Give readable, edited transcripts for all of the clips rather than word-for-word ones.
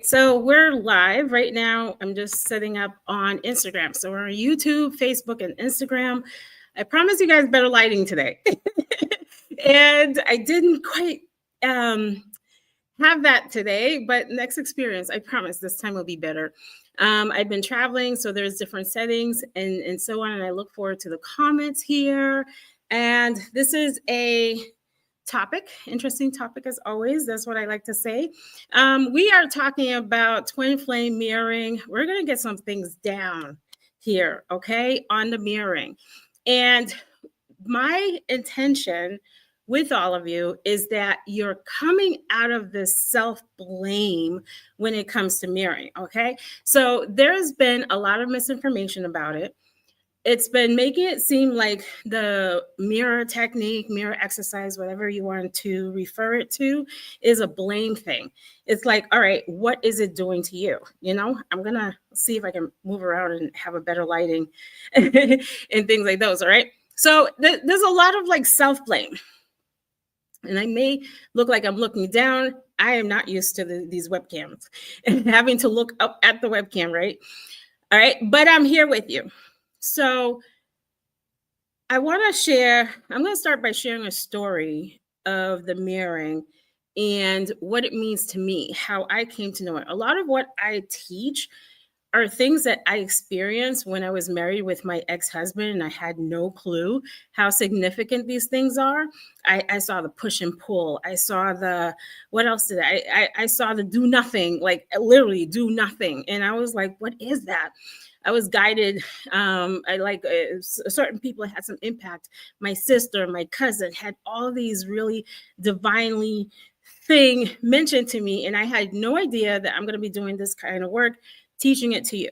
right, so we're live right now. I'm just setting up on Instagram. So we're on YouTube, Facebook, and Instagram. I promise you guys better lighting today. And I didn't quite have that today, but next experience, I promise this time will be better. I've been traveling, so there's different settings and so on, and I look forward to the comments here. And this is a interesting topic as always. That's what I like to say. We are talking about twin flame mirroring. We're going to get some things down here, okay, on the mirroring. And my intention with all of you is that you're coming out of this self-blame when it comes to mirroring, okay? So there's been a lot of misinformation about it. It's been making it seem like the mirror technique, mirror exercise, whatever you want to refer it to, is a blame thing. It's like, all right, what is it doing to you? You know, I'm going to see if I can move around and have a better lighting and things like those, all right? So there's a lot of like self-blame. And I may look like I'm looking down. I am not used to these webcams and having to look up at the webcam, right? All right, but I'm here with you. So I want to share, I'm going to start by sharing a story of the mirroring and what it means to me, how I came to know it. A lot of what I teach are things that I experienced when I was married with my ex-husband, and I had no clue how significant these things are. I saw the push and pull. I saw the, what else did I saw the do nothing, like literally do nothing. And I was like, what is that? I was guided. Certain people had some impact. My sister, my cousin had all these really divinely thing mentioned to me. And I had no idea that I'm going to be doing this kind of work, teaching it to you.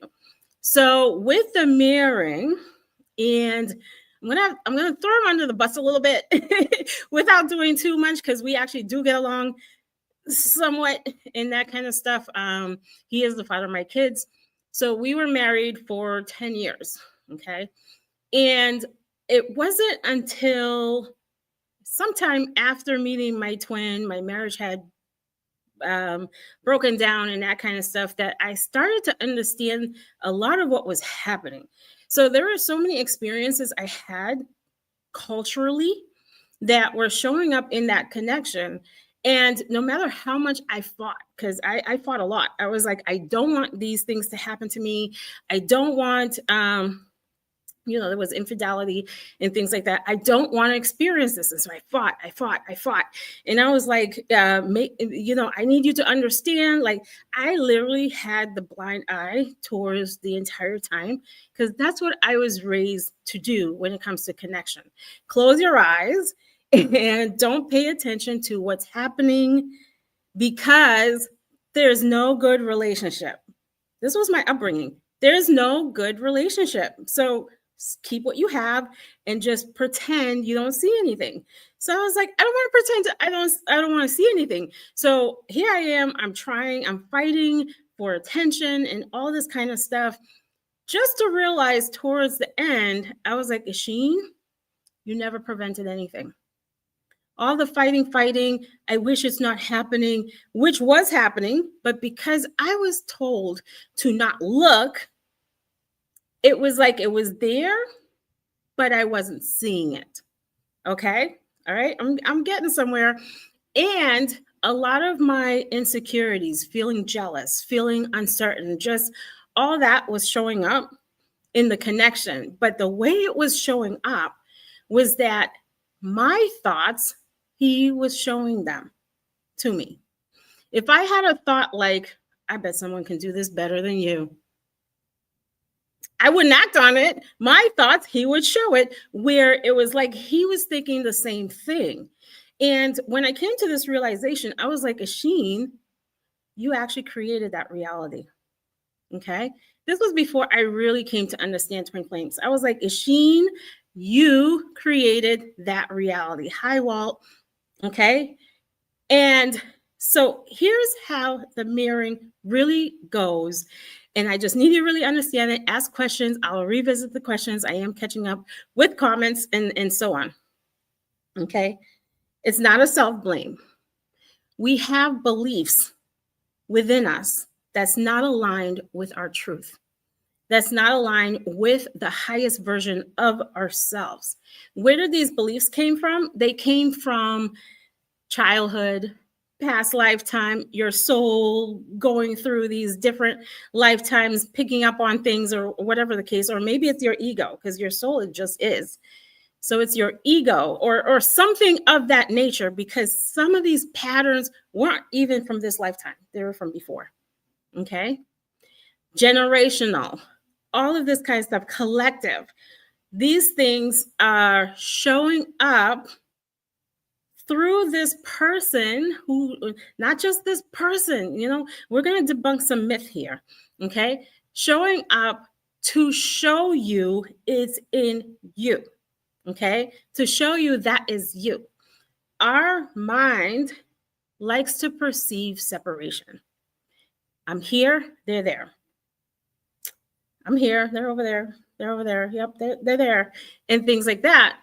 So with the mirroring, and I'm gonna throw him under the bus a little bit without doing too much, because we actually do get along somewhat in that kind of stuff. He is the father of my kids. So we were married for 10 years, okay? And it wasn't until sometime after meeting my twin, my marriage had broken down and that kind of stuff, that I started to understand a lot of what was happening. So there were so many experiences I had culturally that were showing up in that connection. And no matter how much I fought, because I fought a lot, I was like, I don't want these things to happen to me. I don't want, there was infidelity and things like that. I don't want to experience this. And so I fought. And I was like, I need you to understand, like, I literally had the blind eye towards the entire time, because that's what I was raised to do when it comes to connection. Close your eyes and don't pay attention to what's happening, because there's no good relationship. This was my upbringing. There's no good relationship. So keep what you have and just pretend you don't see anything. So I was like, I don't want to pretend I don't want to see anything. So here I am, I'm fighting for attention and all this kind of stuff, just to realize towards the end, I was like, 𝐏𝐿, you never prevented anything. All the fighting, I wish it's not happening, which was happening, but because I was told to not look, it was like it was there, but I wasn't seeing it. Okay? All right? I'm getting somewhere. And a lot of my insecurities, feeling jealous, feeling uncertain, just all that was showing up in the connection. But the way it was showing up was that my thoughts, he was showing them to me. If I had a thought like, I bet someone can do this better than you, I wouldn't act on it. My thoughts, he would show it, where it was like he was thinking the same thing. And when I came to this realization, I was like, 𝐏𝐿, you actually created that reality. Okay? This was before I really came to understand twin flames. I was like, 𝐏𝐿, you created that reality. Hi, Walt. Okay? And so here's how the mirroring really goes. And I just need you to really understand it. Ask questions. I'll revisit the questions. I am catching up with comments and so on. Okay? It's not a self-blame. We have beliefs within us that's not aligned with our truth. That's not aligned with the highest version of ourselves. Where did these beliefs came from? They came from childhood, past lifetime, your soul going through these different lifetimes, picking up on things or whatever the case, or maybe it's your ego, because your soul, it just is. So it's your ego or something of that nature, because some of these patterns weren't even from this lifetime. They were from before. Okay. Generational, all of this kind of stuff, collective. These things are showing up through this person who, not just this person, we're going to debunk some myth here. Okay. Showing up to show you it's in you. Okay, to show you that is you. Our mind likes to perceive separation. I'm here, they're there. I'm here, they're over there. They're over there. Yep, they're there. And things like that,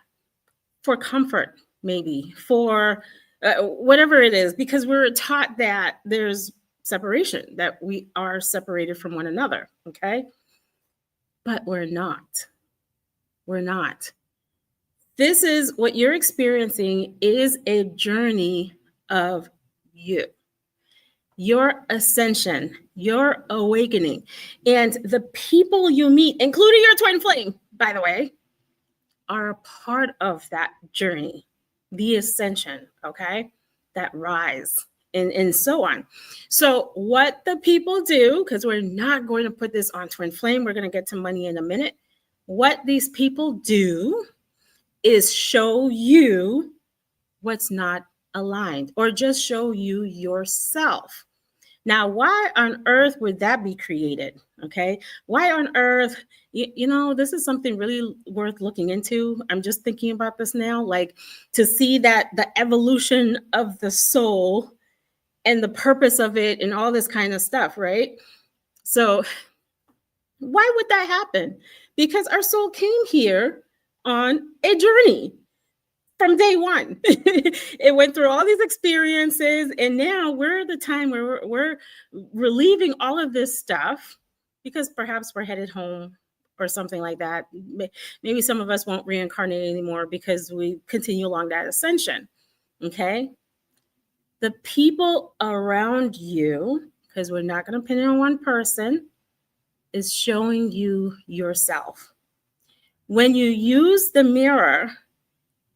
for comfort, maybe, for whatever it is, because we're taught that there's separation, that we are separated from one another. Okay, but we're not. We're not. This is what you're experiencing is a journey of you, your ascension, your awakening. And the people you meet, including your twin flame, by the way, are a part of that journey, the ascension, okay? That rise and so on. So what the people do, because we're not going to put this on twin flame, we're going to get to money in a minute. What these people do is show you what's not aligned, or just show you yourself. Now, why on earth would that be created? Okay. Why on earth, this is something really worth looking into. I'm just thinking about this now, like to see that the evolution of the soul and the purpose of it and all this kind of stuff, right? So why would that happen? Because our soul came here on a journey from day one. It went through all these experiences, and now we're at the time where we're relieving all of this stuff, because perhaps we're headed home or something like that. Maybe some of us won't reincarnate anymore because we continue along that ascension. Okay. The people around you, because we're not going to pin it on one person, is showing you yourself. When you use the mirror,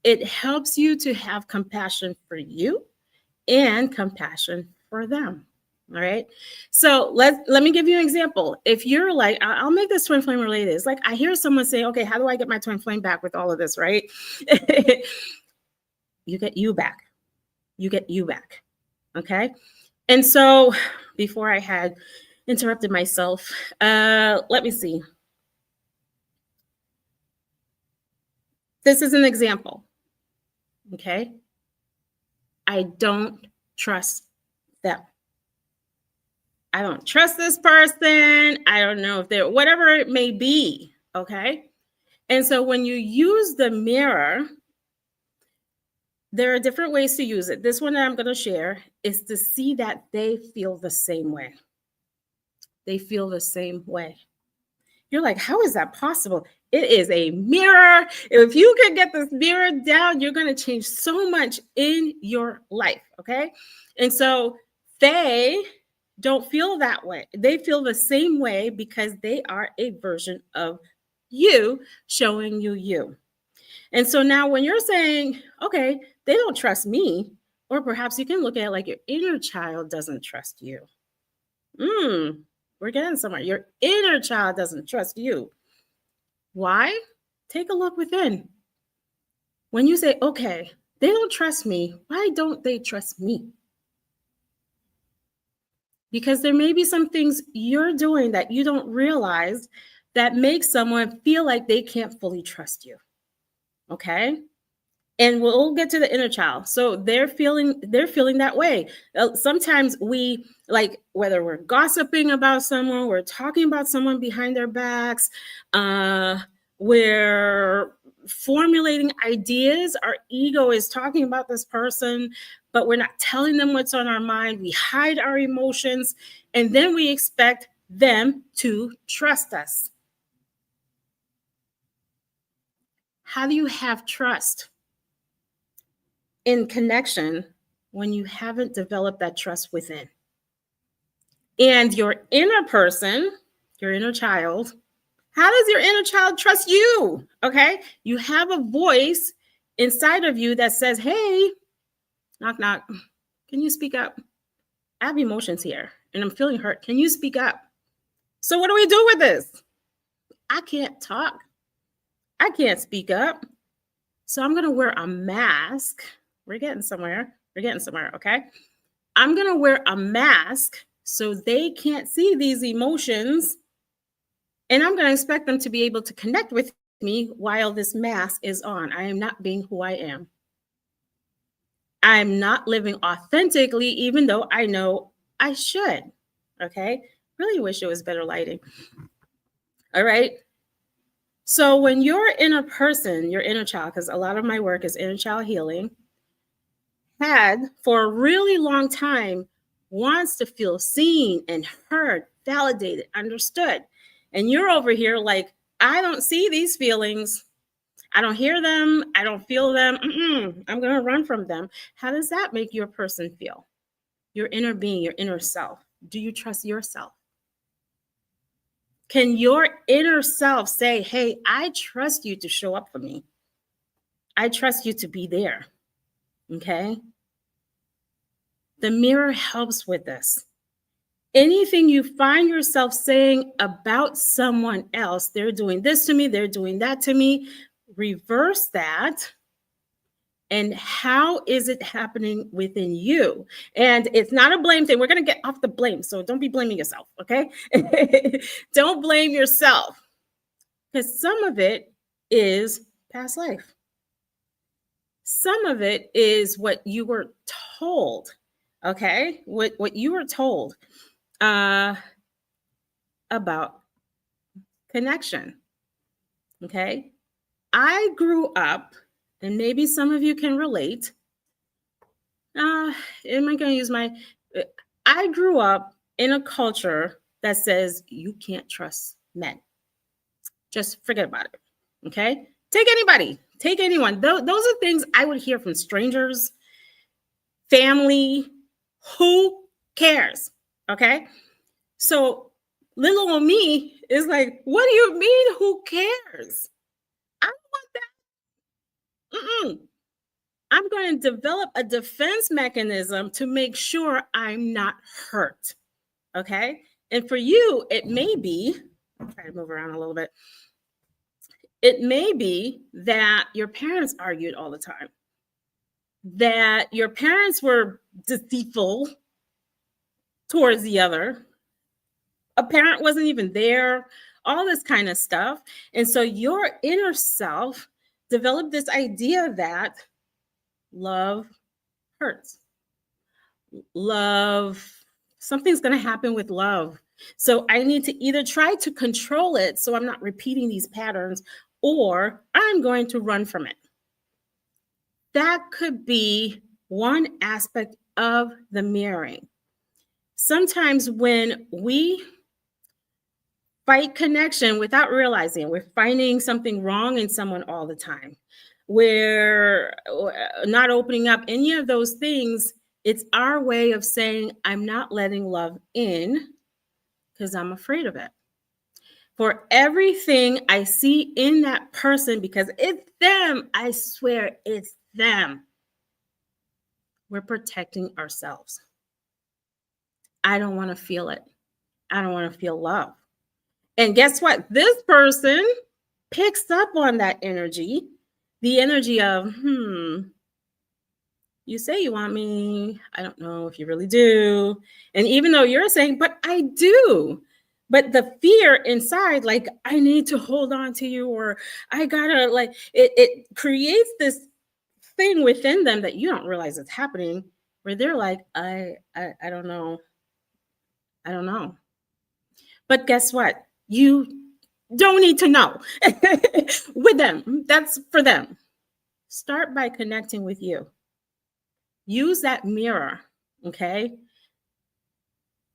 it helps you to have compassion for you and compassion for them. All right. So let me give you an example. If you're like, I'll make this twin flame related. It's like, I hear someone say, okay, how do I get my twin flame back with all of this, right? You get you back. You get you back. Okay. And so before I had interrupted myself, let me see. This is an example. Okay. I don't trust them. I don't trust this person. I don't know if they're, whatever it may be. Okay. And so when you use the mirror, there are different ways to use it. This one that I'm going to share is to see that they feel the same way. They feel the same way. You're like, how is that possible? It is a mirror. If you can get this mirror down, you're going to change so much in your life. Okay. And so they don't feel that way. They feel the same way because they are a version of you, showing you you. And so now when you're saying, okay, they don't trust me, or perhaps you can look at it like your inner child doesn't trust you. We're getting somewhere. Your inner child doesn't trust you. Why? Take a look within. When you say, okay, they don't trust me, why don't they trust me? Because there may be some things you're doing that you don't realize that makes someone feel like they can't fully trust you. Okay? And we'll get to the inner child. So they're feeling that way. Sometimes we, like, whether we're gossiping about someone, we're talking about someone behind their backs, we're formulating ideas. Our ego is talking about this person, but we're not telling them what's on our mind. We hide our emotions, and then we expect them to trust us. How do you have trust in connection when you haven't developed that trust within? And your inner person, your inner child, how does your inner child trust you? Okay, you have a voice inside of you that says, hey, knock, knock, can you speak up? I have emotions here and I'm feeling hurt. Can you speak up? So what do we do with this? I can't talk. I can't speak up. So I'm going to wear a mask. We're getting somewhere. Okay? I'm going to wear a mask so they can't see these emotions. And I'm going to expect them to be able to connect with me while this mask is on. I am not being who I am. I'm not living authentically, even though I know I should. Okay? Really wish it was better lighting. All right? So when your inner person, your inner child, because a lot of my work is inner child healing, had for a really long time wants to feel seen and heard, validated, understood. And you're over here like, I don't see these feelings. I don't hear them. I don't feel them. I'm going to run from them. How does that make your person feel? Your inner being, your inner self. Do you trust yourself? Can your inner self say, hey, I trust you to show up for me. I trust you to be there. Okay? The mirror helps with this. Anything you find yourself saying about someone else, they're doing this to me, they're doing that to me, reverse that. And how is it happening within you? And it's not a blame thing. We're going to get off the blame. So don't be blaming yourself, okay? Don't blame yourself. Because some of it is past life. Some of it is what you were told, okay? What you were told about connection, okay? I grew up, and maybe some of you can relate. Am I going to use I grew up in a culture that says you can't trust men. Just forget about it, okay? Take anybody, take anyone. Those are things I would hear from strangers, family. Who cares, okay? So little old me is like, what do you mean, who cares? I don't want that. I'm going to develop a defense mechanism to make sure I'm not hurt, okay? And for you, it may be, I'll try to move around a little bit. It may be that your parents argued all the time, that your parents were deceitful towards the other. A parent wasn't even there, all this kind of stuff. And so your inner self developed this idea that love hurts. Love, something's going to happen with love. So I need to either try to control it so I'm not repeating these patterns, or I'm going to run from it. That could be one aspect of the mirroring. Sometimes when we fight connection without realizing we're finding something wrong in someone all the time, we're not opening up any of those things, it's our way of saying, I'm not letting love in because I'm afraid of it. For everything I see in that person, because it's them, I swear it's them, we're protecting ourselves. I don't want to feel it. I don't want to feel love. And guess what? This person picks up on that energy, the energy of, you say you want me. I don't know if you really do. And even though you're saying, but I do. But the fear inside, like, I need to hold on to you, or I gotta, like, it creates this thing within them that you don't realize it's happening, where they're like, I don't know. I don't know. But guess what? You don't need to know with them. That's for them. Start by connecting with you. use that mirror, okay?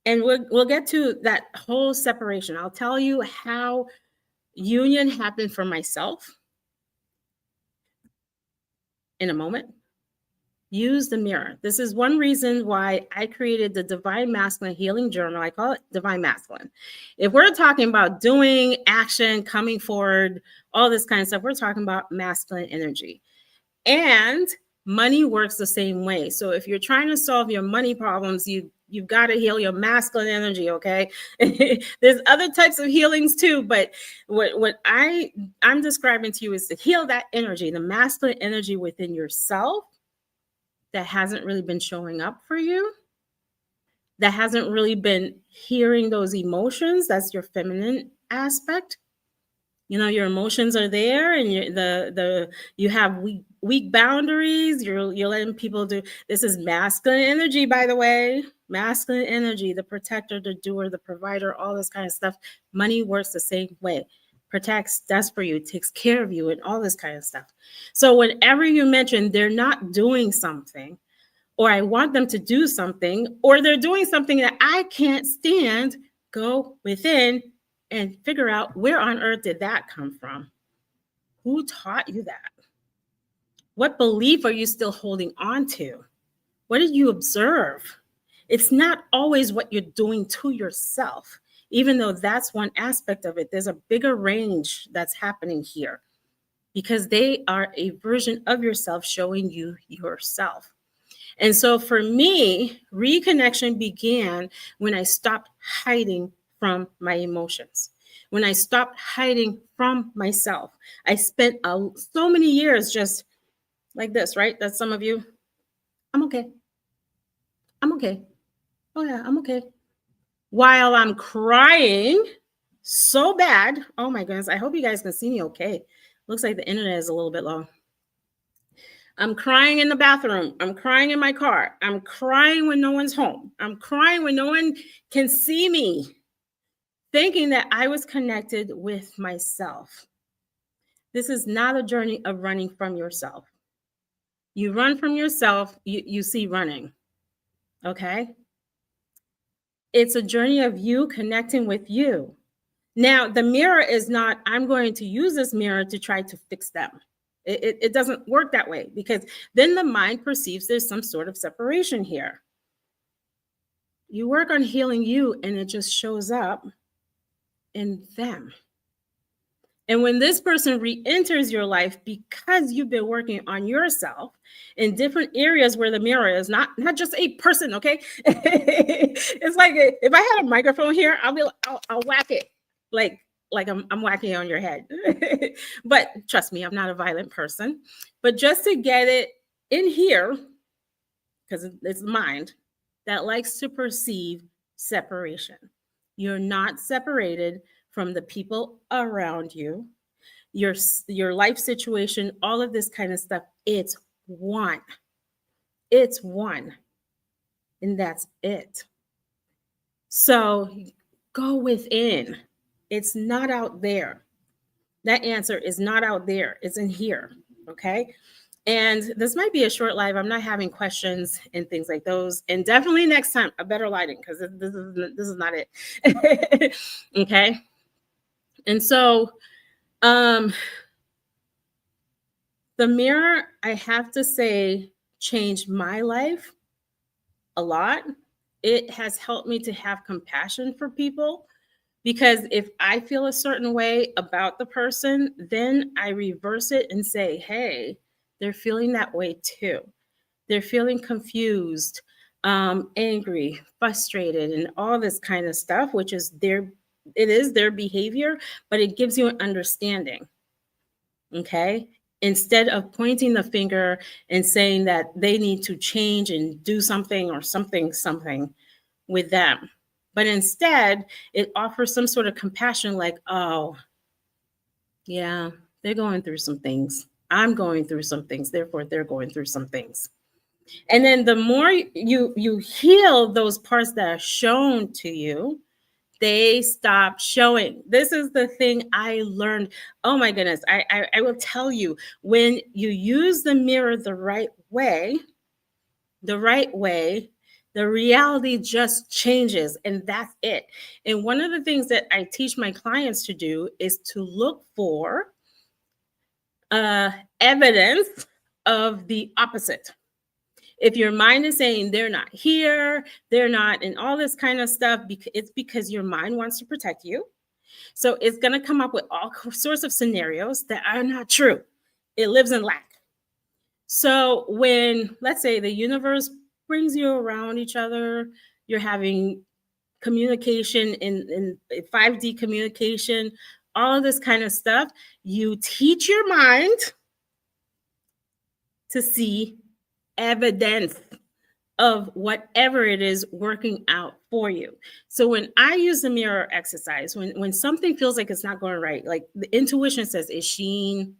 And we'll get to that whole separation. I'll tell you how union happened for myself in a moment. Use the mirror. This is one reason why I created the Divine Masculine Healing Journal. I call it Divine Masculine. If we're talking about doing action, coming forward, all this kind of stuff, we're talking about masculine energy. And money works the same way. So if you're trying to solve your money problems, you've got to heal your masculine energy, okay? There's other types of healings too, but what I'm describing to you is to heal that energy, the masculine energy within yourself that hasn't really been showing up for you, that hasn't really been hearing those emotions. That's your feminine aspect. You know, your emotions are there, and you have weak boundaries. You're letting people do. This is masculine energy, by the way. Masculine energy, the protector, the doer, the provider, all this kind of stuff. Money works the same way. Protects, does for you, takes care of you, and all this kind of stuff. So whenever you mention they're not doing something, or I want them to do something, or they're doing something that I can't stand, go within and figure out, where on earth did that come from? Who taught you that? What belief are you still holding on to? What did you observe? It's not always what you're doing to yourself, even though that's one aspect of it. There's a bigger range that's happening here, because they are a version of yourself showing you yourself. And so for me, reconnection began when I stopped hiding from my emotions, when I stopped hiding from myself. I spent so many years just like this, right? That's some of you. I'm okay. I'm okay. Oh yeah, I'm okay. While I'm crying so bad. Oh my goodness. I hope you guys can see me okay. Looks like the internet is a little bit low. I'm crying in the bathroom. I'm crying in my car. I'm crying when no one's home. I'm crying when no one can see me, thinking that I was connected with myself. This is not a journey of running from yourself. You run from yourself, you see running, okay? It's a journey of you connecting with you. Now, the mirror is not, I'm going to use this mirror to try to fix them. It doesn't work that way, because then the mind perceives there's some sort of separation here. You work on healing you, and it just shows up in them. And when this person re-enters your life, because you've been working on yourself in different areas where the mirror is not just a person, okay? It's like, if I had a microphone here, I'll whack it like I'm whacking on your head. But trust me, I'm not a violent person. But just to get it in here, because it's the mind that likes to perceive separation. You're not separated from the people around you, your life situation, all of this kind of stuff. It's one. It's one. And that's it. So go within. It's not out there. That answer is not out there. It's in here. Okay. And this might be a short live. I'm not having questions and things like those. And definitely next time, a better lighting, because this is not it. Okay. And so the mirror, I have to say, changed my life a lot. It has helped me to have compassion for people, because if I feel a certain way about the person, then I reverse it and say, hey, they're feeling that way too. They're feeling confused, angry, frustrated, and all this kind of stuff, which is their behavior, but it gives you an understanding. Okay. Instead of pointing the finger and saying that they need to change and do something or something with them. But instead, it offers some sort of compassion, like, oh, yeah, they're going through some things. I'm going through some things. Therefore, they're going through some things. And then the more you heal those parts that are shown to you, they stop showing. This is the thing I learned. Oh my goodness. I will tell you, when you use the mirror the right way, the right way, the reality just changes, and that's it. And one of the things that I teach my clients to do is to look for evidence of the opposite. If your mind is saying they're not here, they're not, and all this kind of stuff, it's because your mind wants to protect you. So it's going to come up with all sorts of scenarios that are not true. It lives in lack. So when, let's say, the universe brings you around each other, you're having communication in 5D communication, all of this kind of stuff, you teach your mind to see evidence of whatever it is working out for you. So when I use the mirror exercise, when something feels like it's not going right, like the intuition says, 𝐏𝐫𝐞𝐞,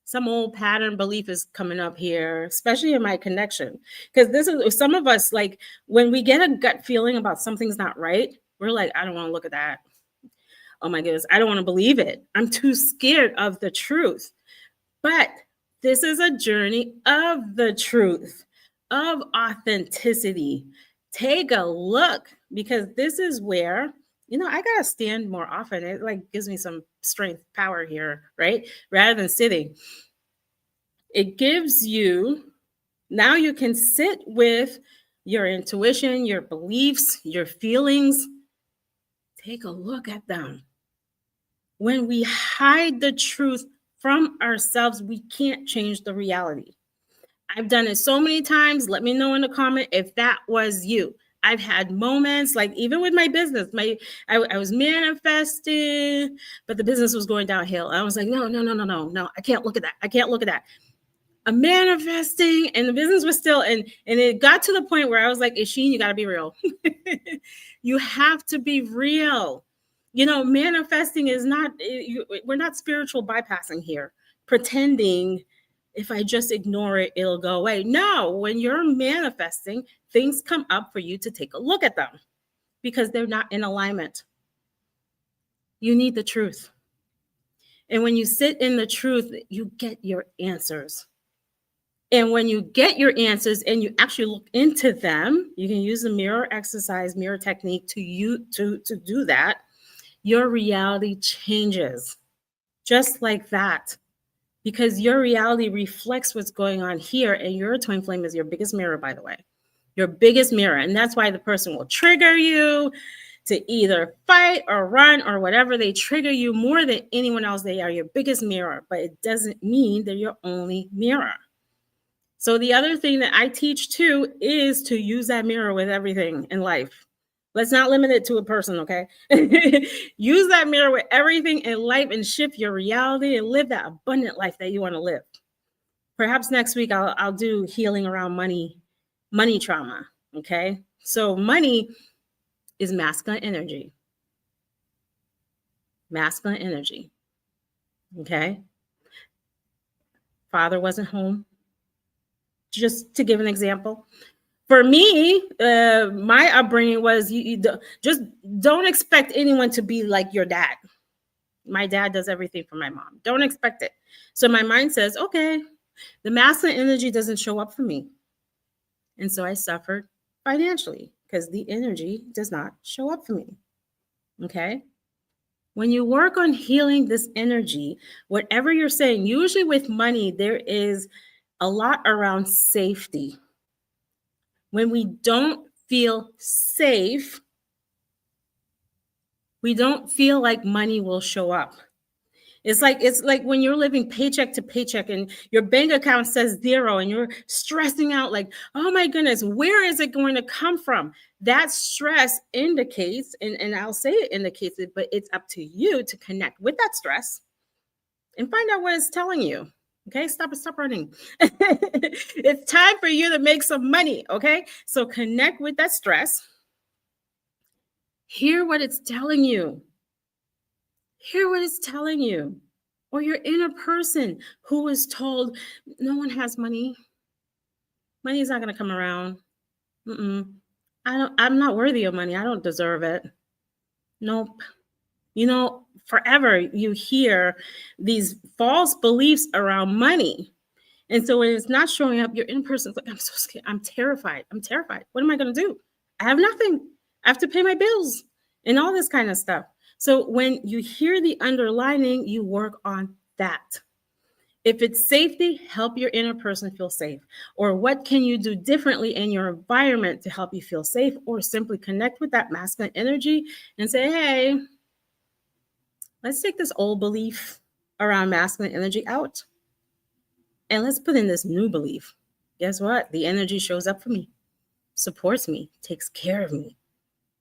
some old pattern belief is coming up here, especially in my connection. Because this is, some of us, like when we get a gut feeling about something's not right, we're like, I don't want to look at that. Oh my goodness, I don't want to believe it. I'm too scared of the truth. But this is a journey of the truth, of authenticity. Take a look, because this is where, I got to stand more often. It like gives me some strength, power here, right? Rather than sitting. It gives you, now you can sit with your intuition, your beliefs, your feelings. Take a look at them. When we hide the truth from ourselves, we can't change the reality. I've done it so many times. Let me know in the comment if that was you. I've had moments, like even with my business, I was manifesting, but the business was going downhill. I was like, no, I can't look at that. I can't look at that. I'm manifesting, and the business was still, and it got to the point where I was like, 𝐏𝐫𝐞𝐻, you got to be real. You have to be real. Manifesting is not, we're not spiritual bypassing here, pretending if I just ignore it, it'll go away. No, when you're manifesting, things come up for you to take a look at them because they're not in alignment. You need the truth. And when you sit in the truth, you get your answers. And when you get your answers and you actually look into them, you can use the mirror exercise, mirror technique to do that. Your reality changes just like that, because your reality reflects what's going on here. And your twin flame is your biggest mirror, by the way, your biggest mirror. And that's why the person will trigger you to either fight or run or whatever. They trigger you more than anyone else. They are your biggest mirror, but it doesn't mean they're your only mirror. So the other thing that I teach too is to use that mirror with everything in life. Let's not limit it to a person, okay? Use that mirror with everything in life and shift your reality and live that abundant life that you want to live. Perhaps next week I'll do healing around money trauma, okay? So money is masculine energy. Masculine energy, okay? Father wasn't home. Just to give an example. For me, my upbringing was you just don't expect anyone to be like your dad. My dad does everything for my mom. Don't expect it. So my mind says, okay, the masculine energy doesn't show up for me. And so I suffered financially because the energy does not show up for me. Okay? When you work on healing this energy, whatever you're saying, usually with money, there is a lot around safety. When we don't feel safe, we don't feel like money will show up. It's like when you're living paycheck to paycheck and your bank account says zero and you're stressing out like, oh my goodness, where is it going to come from? That stress indicates, and I'll say it indicates it, but it's up to you to connect with that stress and find out what it's telling you. Okay, stop running. It's time for you to make some money, okay? So connect with that stress. Hear what it's telling you. Hear what it's telling you. Or your inner person who was told, no one has money. Money is not going to come around. I'm not worthy of money. I don't deserve it. Nope. Forever you hear these false beliefs around money. And so when it's not showing up, your inner person's like, I'm so scared. I'm terrified. I'm terrified. What am I going to do? I have nothing. I have to pay my bills and all this kind of stuff. So when you hear the underlining, you work on that. If it's safety, help your inner person feel safe. Or what can you do differently in your environment to help you feel safe? Or simply connect with that masculine energy and say, hey, let's take this old belief around masculine energy out. And let's put in this new belief. Guess what? The energy shows up for me, supports me, takes care of me,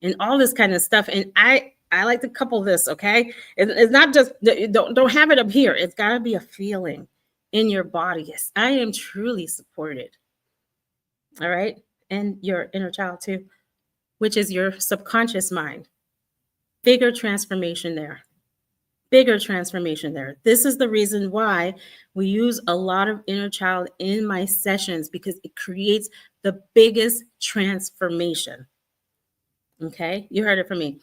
and all this kind of stuff. And I like to couple this, okay? It's not just, don't have it up here. It's got to be a feeling in your body. Yes, I am truly supported. All right? And your inner child too, which is your subconscious mind. Bigger transformation there. Bigger transformation there. This is the reason why we use a lot of inner child in my sessions, because it creates the biggest transformation. Okay, you heard it from me.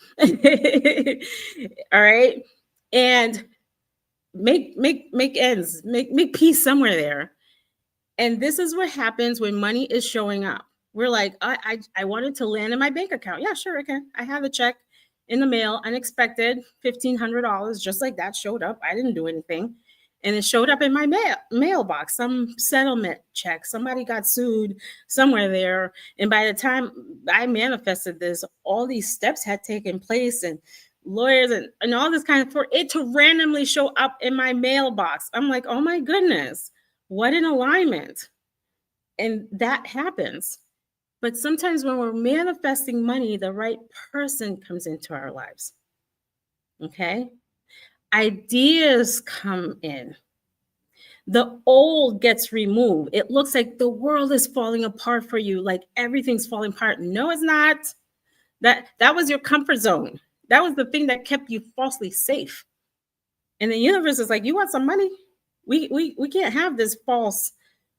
All right, and make ends, make peace somewhere there. And this is what happens when money is showing up. We're like, I wanted to land in my bank account. Yeah, sure, okay. I have a check in the mail, unexpected, $1,500, just like that showed up. I didn't do anything. And it showed up in my mailbox, some settlement check. Somebody got sued somewhere there. And by the time I manifested this, all these steps had taken place, and lawyers and all this kind of, for it to randomly show up in my mailbox. I'm like, oh my goodness, what an alignment. And that happens. But sometimes when we're manifesting money, the right person comes into our lives. Okay? Ideas come in. The old gets removed. It looks like the world is falling apart for you, like everything's falling apart. No, it's not. That was your comfort zone. That was the thing that kept you falsely safe. And the universe is like, you want some money? We can't have this false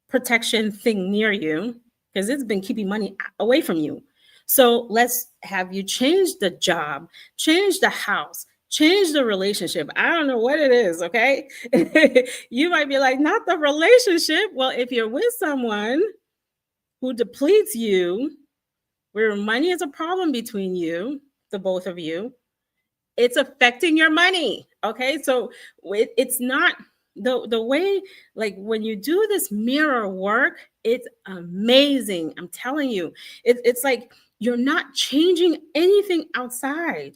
protection thing near you, because it's been keeping money away from you. So let's have you change the job, change the house, change the relationship. I don't know what it is, okay? You might be like, not the relationship. Well, if you're with someone who depletes you, where money is a problem between you, the both of you, it's affecting your money, okay? So it's not the way, like when you do this mirror work, it's amazing. I'm telling you, it's like you're not changing anything outside.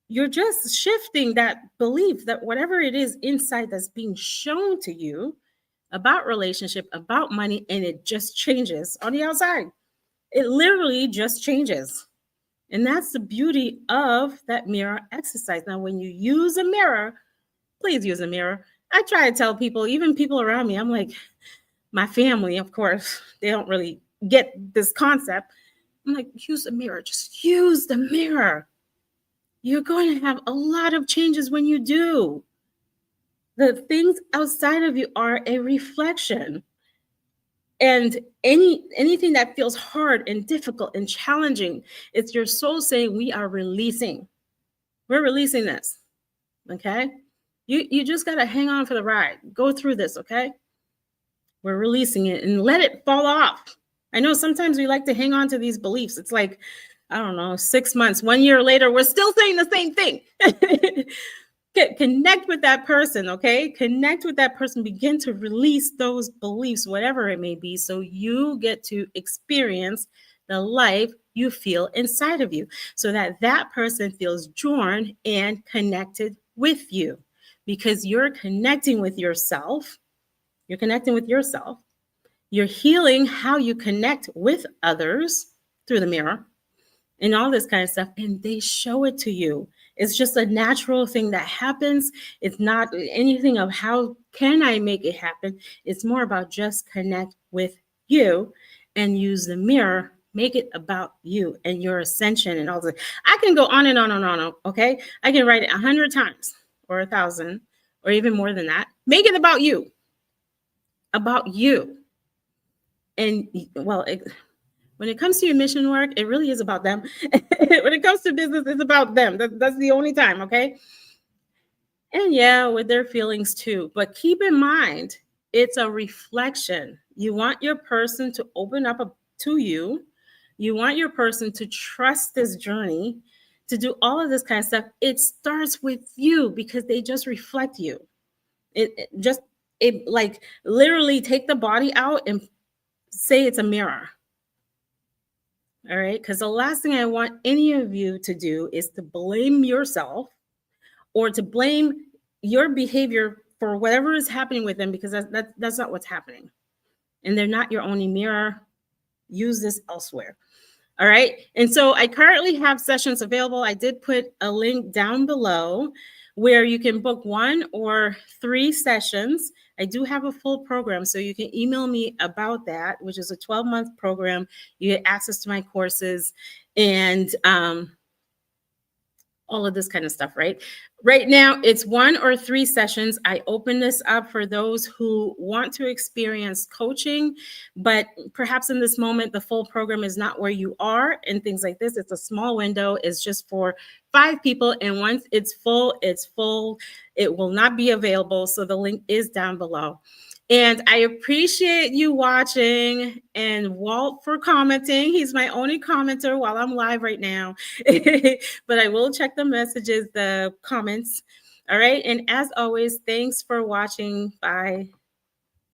You're just shifting that belief that whatever it is inside that's being shown to you about relationship, about money, and it just changes on the outside. It literally just changes. And that's the beauty of that mirror exercise. Now, when you use a mirror, please use a mirror. I try to tell people, even people around me, I'm like, my family, of course, they don't really get this concept. I'm like, use a mirror. Just use the mirror. You're going to have a lot of changes when you do. The things outside of you are a reflection. And anything that feels hard and difficult and challenging, it's your soul saying, we are releasing. We're releasing this, okay? You just got to hang on for the ride. Go through this, okay? We're releasing it and let it fall off. I know sometimes we like to hang on to these beliefs. It's like, I don't know, 6 months, 1 year later, we're still saying the same thing. Connect with that person, okay? Connect with that person. Begin to release those beliefs, whatever it may be, so you get to experience the life you feel inside of you, so that that person feels drawn and connected with you, because you're connecting with yourself. You're connecting with yourself. You're healing how you connect with others through the mirror and all this kind of stuff, and they show it to you. It's just a natural thing that happens. It's not anything of how can I make it happen. It's more about just connect with you and use the mirror. Make it about you and your ascension and all that. I can go on and on and on, okay? I can write it 100 times or 1,000 or even more than that. Make it about you. About you. And, well, when it comes to your mission work, it really is about them. When it comes to business, it's about them. That's the only time, okay? And yeah, with their feelings too. But keep in mind, It's a reflection. You want your person to open up to you. You want your person to trust this journey, to do all of this kind of stuff. It starts with you because they just reflect you. It like literally take the body out and say it's a mirror. All right. Because the last thing I want any of you to do is to blame yourself or to blame your behavior for whatever is happening with them, because that's not what's happening. And they're not your only mirror. Use this elsewhere. All right. And so I currently have sessions available. I did put a link down below where you can book 1 or 3 sessions. I do have a full program, so you can email me about that, which is a 12-month program. You get access to my courses and all of this kind of stuff, right? Right now, it's 1 or 3 sessions. I open this up for those who want to experience coaching, but perhaps in this moment, the full program is not where you are and things like this. It's a small window. It's just for 5 people. And once it's full, it's full. It will not be available. So the link is down below. And I appreciate you watching and Walt for commenting. He's my only commenter while I'm live right now, but I will check the messages, the comments. All right. And as always, thanks for watching. Bye.